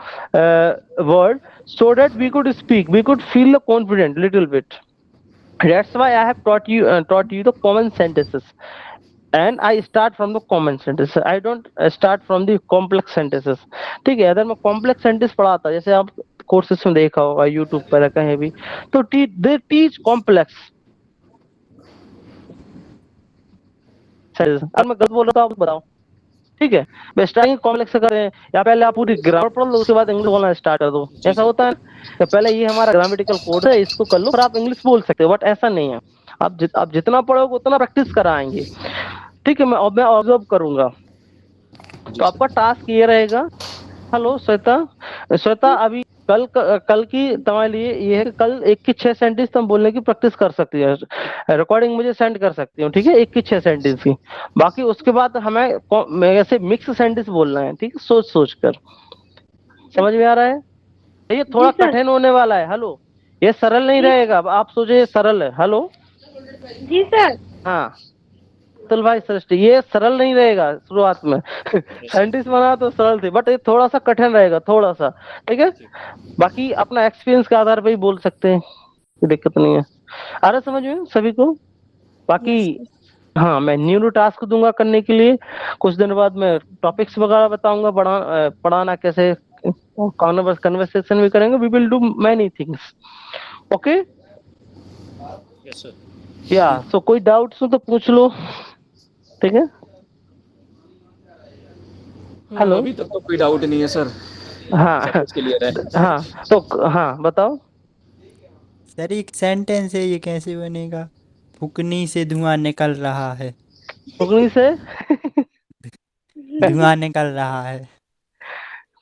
word, so that we could speak, we could feel the confident little bit. That's why I have taught you the common sentences, and I start from the common sentences. I don't start from the complex sentences. ठीक है, अगर मैं complex sentence पढ़ाता, जैसे आप courses में देखा होगा यूट्यूब पर कहीं भी, तो they teach complex sentences। अगर मैं गलत बोल रहा हूँ तो आप बताओ, ठीक है। मैं स्टार्टिंग कॉम्प्लेक्स से कर रहे हैं, या पहले आप पूरी ग्रामर पढ़ लो, उसके बाद इंग्लिश बोलना स्टार्ट कर दो, ऐसा होता है। तो पहले ये हमारा ग्रामेटिकल कोड है, इसको कर लो, फिर आप इंग्लिश बोल सकते हो, बट ऐसा नहीं है। आप जितना पढ़ोगे उतना प्रैक्टिस कराएंगे, ठीक है। मैं ऑब्जर्व करूंगा, तो आपका टास्क ये रहेगा। हेलो श्वेता, श्वेता अभी कल की तुम्हारे लिए ये है कि कल 1 की 6 सेंटेंस तुम बोलने की प्रैक्टिस कर सकती है, रिकॉर्डिंग मुझे सेंड कर सकती हो, ठीक है, 1 की 6 सेंटेंस की। बाकी उसके बाद हमें ऐसे मिक्स सेंटेंस बोलना है, ठीक है, सोच सोच कर। समझ में आ रहा है? ये जी थोड़ा सर। कठिन होने वाला है। हेलो, ये सरल नहीं जी रहेगा। अब आप सोचे ये सरल है। हेलो, जी सर। हाँ अतुल भाई सृष्टि, ये सरल नहीं रहेगा शुरुआत में। साइंटिस्ट बना तो सरल थी, बट ये थोड़ा सा कठिन रहेगा, थोड़ा सा, ठीक है। बाकी अपना एक्सपीरियंस के आधार पे ही बोल सकते हैं, कोई दिक्कत नहीं है। आ रहा समझ में सभी को? बाकी यस हाँ, मैं न्यू टास्क दूंगा करने के लिए। कुछ दिन बाद मैं टॉपिक्स वगैरह बताऊंगा, पढ़ाना कैसे, कन्वर्सेशन भी करेंगे। We will do many things, okay. Yes sir. या सो कोई डाउट्स हो तो पूछ लो, ठीक है। हेलो, अभी तक तो कोई डाउट नहीं है सर, सब हाँ कुछ क्लियर है। हाँ तो हाँ बताओ। सर एक सेंटेंस है, ये कैसे बनेगा? फुकनी से धुआं निकल रहा है। फुकनी से धुआं निकल रहा है।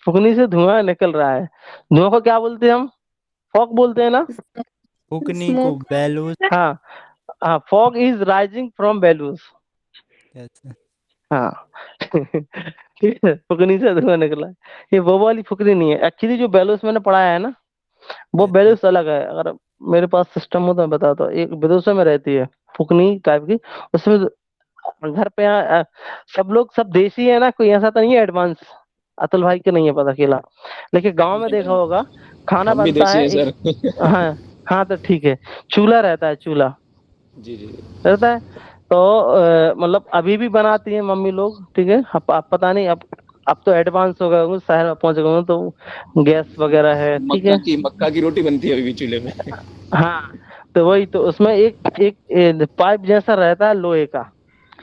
फुकनी से धुआं निकल रहा है। धुआं को क्या बोलते हैं हम? फॉग बोलते हैं ना। फुकनी को स्मोक बैलूस। हाँ हाँ, फॉग इज राइजिंग फ्रॉम बेलूस। Yes sir. हाँ ठीक है, फुकनी से धुआं निकला है। ये वो वाली फुकनी नहीं है एक्चुअली, जो बेलूस मैंने पढ़ाया है ना, वो यस सर। बेलूस अलग है। अगर मेरे पास सिस्टम हो तो मैं बताता हूँ। एक विदेशों में रहती है फुकनी टाइप की, उसमें घर पे सब लोग सब देसी है ना, कोई ऐसा तो नहीं है एडवांस। अतुल भाई के नहीं है पता, अकेला। लेकिन गांव में देखा होगा, खाना हम भी बनता देसी है हैं एक। सर। हाँ हाँ, तो ठीक है। चूल्हा रहता है, चूल्हा जी जी। रहता है। तो मतलब अभी भी बनाती है मम्मी लोग, ठीक है। अब पता नहीं, अब तो एडवांस हो गए होंगे, शहर में पहुंच गए होंगे, तो गैस वगैरह है, ठीक है। मक्का की रोटी बनती है अभी भी चूल्हे में। हाँ, तो वही तो, उसमें एक एक पाइप जैसा रहता है लोहे का,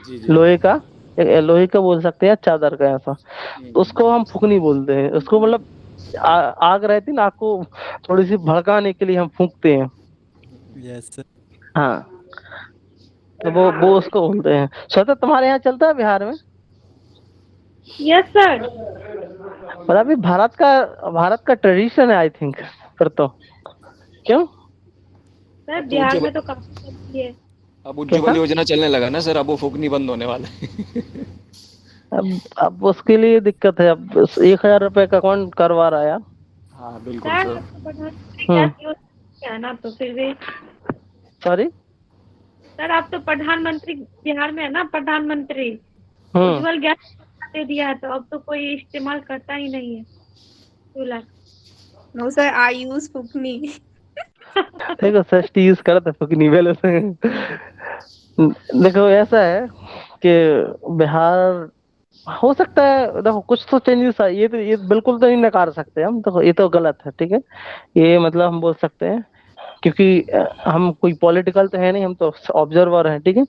जी जी। लोहे का, लोहे का बोल सकते हैं, चादर का ऐसा। तो हम्म। उसको हम फूकनी बोलते हैं उसको, मतलब आग रहती ना, आग को थोड़ी सी भड़काने के लिए हम फूकते हैं। Yes sir. हाँ, तो वो उसको बोलते हैं। स्वतः तुम्हारे यहाँ चलता है बिहार में? Yes sir. मतलब अभी भारत का ट्रेडिशन है आई थिंक, फिर तो। क्यों? सर अब तो बिहार उज्जवल में तो काफी चलती है। अब उज्ज्वल कैसा? योजना चलने लगा ना सर, अब वो फूकनी बंद होने वाला है। अब उसके लिए दिक्कत है। अब 1,000 रुपए का कौन करवा रहा है यार? हाँ बिल्कुल सर सर। आप तो प्रधानमंत्री हम्म। गैस योजना है ना, तो फिर भी। सॉरी। सर आप तो प्रधानमंत्री बिहार में है ना, प्रधानमंत्री हम्म। उज्जवल गैस योजना दे दिया है, तो अब तो कोई इस्तेमाल करता ही नहीं है चूल्हा। नो सर आई यूज फुकनी देखो सस्ती यूज करते फुकनी पहले से। देखो ऐसा है कि बिहार, हो सकता है, देखो कुछ तो चेंजेस आए, ये बिल्कुल तो नहीं नकार सकते हम। देखो ये तो गलत है, ठीक है। ये मतलब हम बोल सकते हैं, क्योंकि हम कोई पॉलिटिकल तो है नहीं, हम तो ऑब्जर्वर हैं, ठीक है।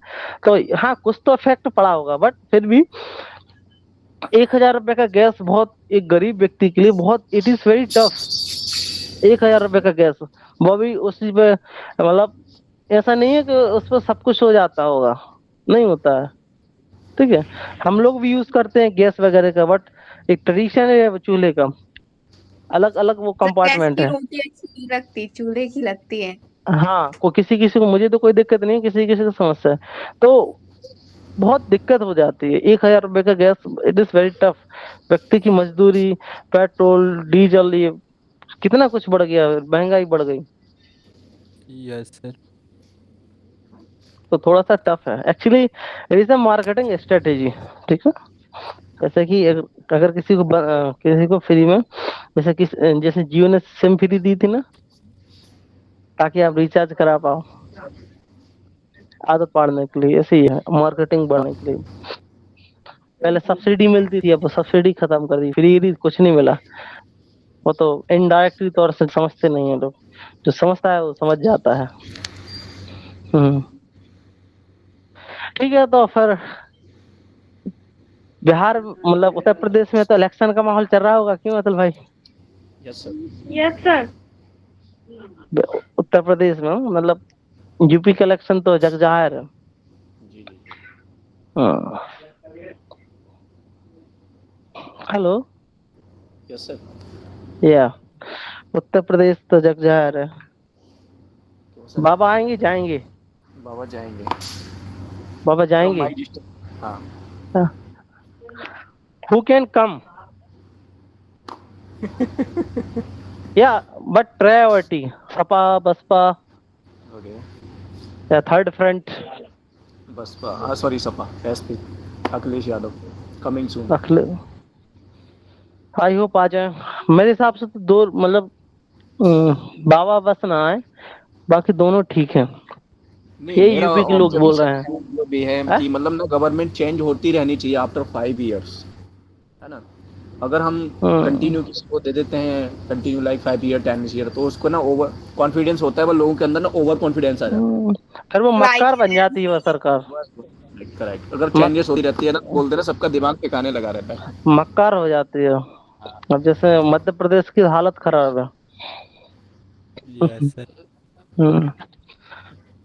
तो हाँ, कुछ तो इफेक्ट पड़ा होगा, बट फिर भी 1,000 रुपए का गैस बहुत, एक गरीब व्यक्ति के लिए बहुत, इट इज वेरी टफ। 1,000 रुपए का गैस, वो भी उसी पे, मतलब ऐसा नहीं है कि उस पर सब कुछ हो जाता होगा, नहीं होता है, ठीक है। हम लोग भी यूज करते हैं गैस वगैरह का, बट एक ट्रेडिशन है चूल्हे का, अलग अलग वो सर गैस कंपार्टमेंट की है। रोटी अच्छी नहीं लगती, चूल्हे की लगती है। हाँ, को किसी किसी को, मुझे तो कोई दिक्कत नहीं है, किसी किसी को समस्या है, तो बहुत दिक्कत हो जाती है। 1,000 रुपए का gas, it is very tough. व्यक्ति की मजदूरी, पेट्रोल, डीजल, ये कितना कुछ बढ़ गया, महंगाई बढ़ गई, यस सर। तो थोड़ा सा टफ है actually. It is a marketing strategy, ठीक है। जैसे कि अगर किसी को फ्री में, जैसे जियो ने सिम फ्री दी थी ना, ताकि आप रिचार्ज करा पाओ, आदत पाड़ने के लिए, ऐसे ही है मार्केटिंग बढ़ाने के लिए। पहले सब्सिडी मिलती थी, अब सब्सिडी खत्म कर दी, फ्री कुछ नहीं मिला। वो तो इनडायरेक्टली तौर से समझते नहीं है लोग, जो समझता है वो समझ जाता है। हम्म। ठीक है, तो फिर बिहार, मतलब उत्तर प्रदेश में तो इलेक्शन का माहौल चल रहा होगा, क्यों अतुल भाई? Yes sir. Yes sir. Uttar Pradesh में मतलब यूपी का इलेक्शन तो जग जाहिर है। जी जी। हाँ। हेलो। Yes sir. या उत्तर प्रदेश तो जग जाहिर है। तो सर बाबा आएंगे जाएंगे? बाबा जाएंगे। बाबा फ्रॉम जाएंगे। My district. हाँ। हु कैन कम या but priority Sapa Basapa okay. या थर्ड फ्रंट? बसपा, हाँ sorry, Sapa, SP Akhilesh Yadav coming soon. Akhil I hope आ जाए। मेरे हिसाब से तो दो मतलब बाबा बस ना आए, बाकी दोनों ठीक है। नहीं, ये मेरा यूपी के लोग बोल रहे ऑब्जर्वेशन ये भी है हैं। कि मतलब ना गवर्नमेंट चेंज होती रहनी चाहिए आफ्टर 5 इयर्स, है ना। अगर हम कंटिन्यू किसी को दे देते हैं कंटिन्यू लाइक 5 ईयर 10 ईयर, तो उसको ना ओवर कॉन्फिडेंस होता है, वो लोगों के अंदर ना ओवर कॉन्फिडेंस आ जाता है। फिर वो Right. मक्कार बन जाती है वो सरकार। करेक्ट। अगर मक, चेंजेस होती रहती है ना, बोलते ना सबका दिमाग ठिकाने लगा रहता है। मक्कार हो जाती है। अब जैसे मध्य प्रदेश की हालत खराब है। Yes sir.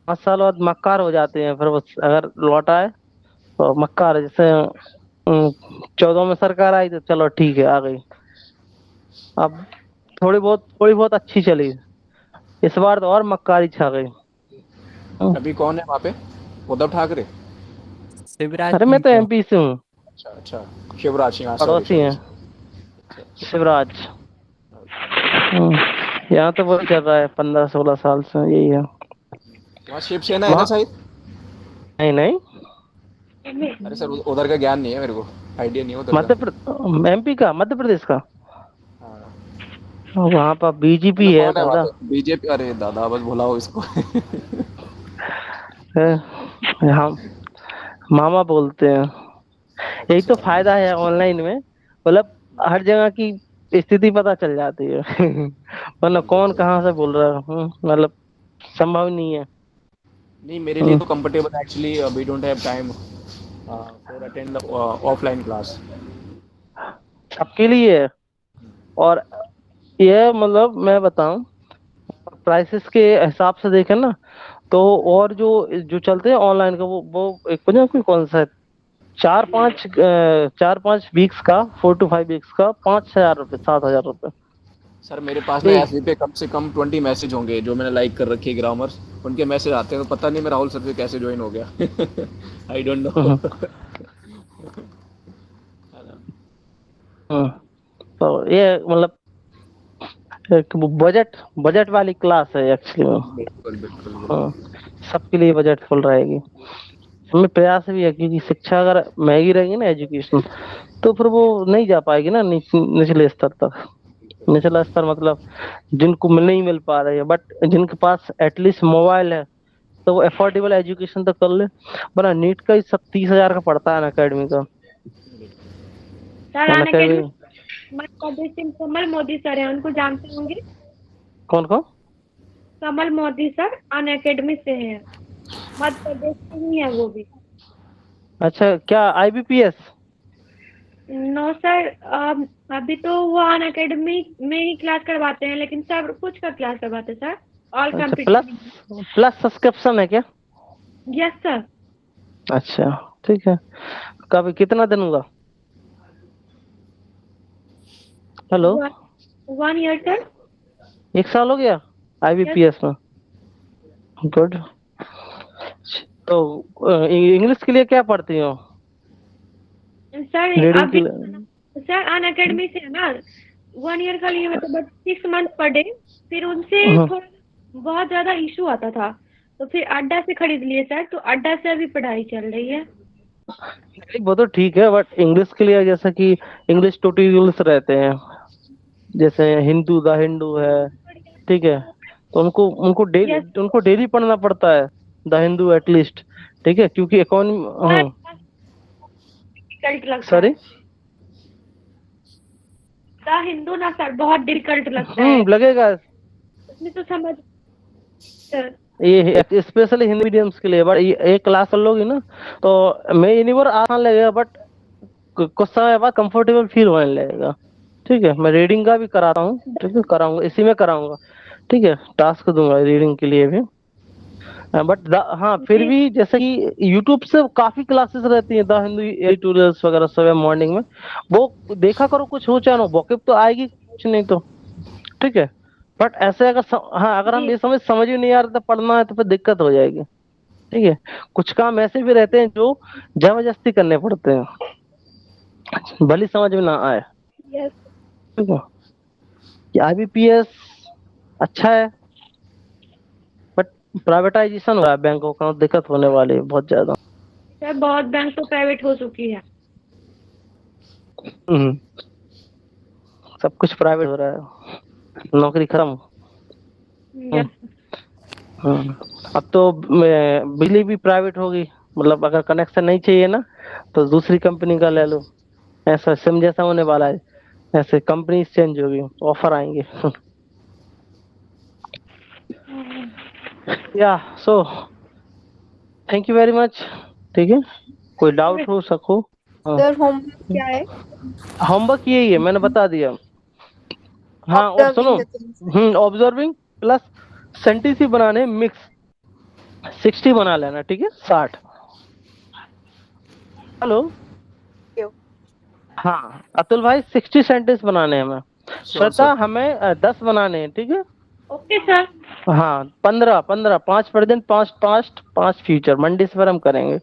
5 साल बाद मक्कार हो जाते हैं, फिर वो अगर लौट आए तो मक्कार। जैसे 14 में सरकार आई तो चलो ठीक है आ गई, अब थोड़ी बहुत अच्छी चली, इस बार तो और मक्कारी छा गई। अभी कौन है वहाँ पे? उद्धव ठाकरे? शिवराज अरे मैं सिंह तो चौहान। एमपी से हूँ, अच्छा अच्छा, शिवराज सिंह, हाँ सॉरी पड़ोसी सॉरी। हैं शिवराज। यहाँ तो वही चल रहा है 15-16 साल से, यही है। वहाँ शिवसेना है ना वहाँ शायद? नहीं नहीं, अरे सर उधर का ज्ञान नहीं है मेरे को, आइडिया नहीं है उधर का। एमपी का, मध्य प्रदेश का। हाँ। वहाँ पर बीजेपी मतलब है कौन है वहाँ दादा। पे? बीजेपी? अरे दादा बस भुलाओ इसको। हम मामा बोलते हैं। यही तो अच्छा। फायदा है ऑनलाइन में, मतलब हर जगह की स्थिति पता चल जाती है। वरना बिल्कुल कौन सर। कहाँ से बोल रहा है, मतलब संभव नहीं है। नहीं, मेरे लिए हम्म, तो comfortable actually, we don't have time for attend offline class. सबके लिए है। और ये मतलब मैं बताऊं, प्राइसेस के हिसाब से देखें ना, तो और जो जो चलते हैं ऑनलाइन का, वो एक पता कोई कौन सा है, 4-5 वीक्स का, 4 to 5 वीक्स का, 5,000 रुपये 7,000 रुपये। सर मेरे पास ना एक एफबी पे कम से कम 20 मैसेज होंगे जो मैंने लाइक कर रखे ग्रामर्स। उनके मैसेज आते हैं तो पता नहीं मैं राहुल सर से कैसे ज्वाइन हो गया। I don't know. हम्म, हम्म, तो ये मतलब एक बजट बजट वाली क्लास है एक्चुअली में। बिल्कुल बिल्कुल हाँ, बिल्कुल। सबके लिए बजट फुल रहेगी। हमें प्रयास भी है, क्योंकि शिक्षा अगर महंगी रहेगी ना, एजुकेशन, तो फिर वो नहीं जा पाएगी ना निचले स्तर तक। निचला स्तर मतलब जिनको नहीं मिल पा रही है, बट जिनके पास एटलीस्ट मोबाइल है तो वो अफोर्डेबल एजुकेशन तो कर ले। वरना नीट का ही सब 30,000 का पड़ता है ना अकेडमी का। सर अन अकेडमी अकेडमी मध्य प्रदेश से कमल मोदी सर है, उनको जानते होंगे। कौन कौन? कमल मोदी सर अन अकेडमी से है, मध्य प्रदेश से ही है वो भी। अच्छा, क्या IBPS? नो सर, अभी तो वो अन अकेडमी में ही क्लास करवाते हैं, लेकिन सब कुछ का क्लास करवाते हैं सर, ऑल अच्छा, कंप्यूटर। प्लस सब्सक्रिप्शन है क्या? Yes sir. अच्छा ठीक है। कब कितना दिन हुआ? Hello, 1 year sir. 1 साल हो गया यस IBPS में? गुड। तो इंग्लिश के लिए क्या पढ़ती हो? सर, रीडिंग के अभी लिए? सर अन अकेडमी से है ना, 1 ईयर का लिए मतलब 6 मंथ पर डे। फिर उनसे हाँ, थोड़ा बहुत ज्यादा इशू आता था, तो फिर अड्डा से खरीद लिए सर, तो अड्डा से अभी पढ़ाई चल रही है। नहीं, वो तो ठीक है, बट इंग्लिश के लिए जैसे कि इंग्लिश ट्यूटोरियल्स रहते हैं, जैसे हिंदू द हिंदू है, ठीक है, तो यस उनको डेली पढ़ना पड़ता है, द हिंदू एटलीस्ट, ठीक है, क्योंकि इकोनॉमी। सर, हाँ, डिफिकल्ट लगता है। सॉरी। द हिंदू ना सर बहुत डिफिकल्ट लगता है, लगेगा। उसमें तो समझ सर। ये स्पेशली हिंदी मीडियम्स के लिए, बट ये क्लास कर लोगी ना, तो मैं ये नहीं बोल रहा आसान लगेगा, बट कुछ समय बाद कंफर्टेबल फील होने लगेगा। ठीक है, मैं रीडिंग का भी कराता हूँ, ठीक है, कराऊंगा, इसी में कराऊंगा। ठीक है, टास्क दूंगा रीडिंग के लिए भी। बट हाँ, फिर जी भी जैसे कि यूट्यूब से काफी क्लासेस रहती हैं, द हिंदू एडिटोरियल्स वगैरह सुबह मॉर्निंग में, वो देखा करो, कुछ हो चाहे ना, वॉकिब तो आएगी, कुछ नहीं तो। ठीक है, बट ऐसे हाँ, अगर हम जी ये समझ ही नहीं आ रहा तो पढ़ना है तो फिर दिक्कत हो जाएगी। ठीक है, कुछ काम ऐसे भी रहते हैं जो जबरदस्ती करने पड़ते हैं, भली समझ में ना आए। यस ठीक है, कि IBPS अच्छा है, बट प्राइवेटाइजेशन हो रहा है बैंकों का, दिक्कत होने वाली है बहुत ज्यादा। सर, बहुत बैंक तो प्राइवेट हो चुकी है। हम्म, सब कुछ प्राइवेट हो रहा है, नौकरी खत्म। हम्म, यस हम्म। अब तो बिजली भी प्राइवेट होगी, मतलब अगर कनेक्शन नहीं चाहिए ना तो दूसरी कंपनी का ले लो, ऐसा सिम जैसा होने वाला है। ऐसे कंपनी चेंज होगी, ऑफर आएंगे। या so thank you very much. ठीक है, कोई डाउट हो सको। सर होमवर्क क्या है? होमवर्क यही है, मैंने बता दिया। हाँ, और सुनो, observing the things. Observing plus sentence बनाने मिक्स 60 बना लेना, ठीक है, 60। हेलो, हाँ अतुल भाई, 60 सेंटेंस बनाने हैं हमें। Sure Shweta, sir. हमें 10 बनाने हैं, ठीक है। Okay sir. हाँ, 15 15, 5 प्रेजेंट, 5 पास्ट, 5 फ्यूचर, मंडे से फिर हम करेंगे।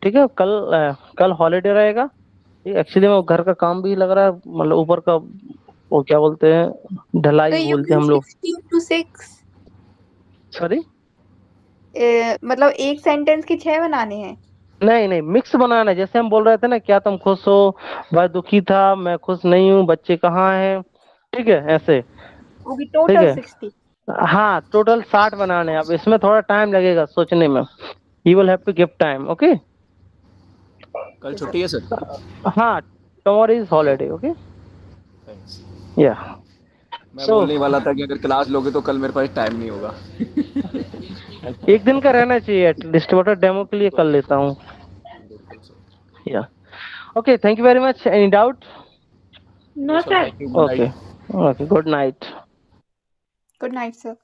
ठीक है, कल हॉलीडे रहेगा। एक्चुअली मैं घर का काम भी लग रहा है, मतलब ऊपर का वो क्या बोलते हैं, तो ढलाई यू बोलते हैं कैन हम लोग। 16 to 6। सॉरी, मतलब एक सेंटेंस के 6 बनाने हैं। नहीं नहीं, मिक्स बनाना है, जैसे हम बोल रहे थे ना, क्या तुम खुश हो, वह दुखी था, मैं खुश नहीं हूँ, बच्चे कहाँ हैं। ठीक है, ऐसे। वो भी ठीक टोटल है, 60। हाँ टोटल 60 बनाने हैं। अब इसमें थोड़ा टाइम लगेगा सोचने में, you will have to give time, okay. कल सर छुट्टी है सर। हाँ, tomorrow is holiday, okay. Thanks. या मैं सो बोलने ही वाला था कि अगर क्लास लोगे तो कल मेरे पास टाइम नहीं होगा। एक दिन का रहना चाहिए एटलीस्ट, मतलब डेमो के लिए कर लेता हूँ। बिल्कुल sir. Yeah okay, thank you very much. Any doubt? No no sir, sir. Thank you, good okay, night. Okay, good night. Good night sir.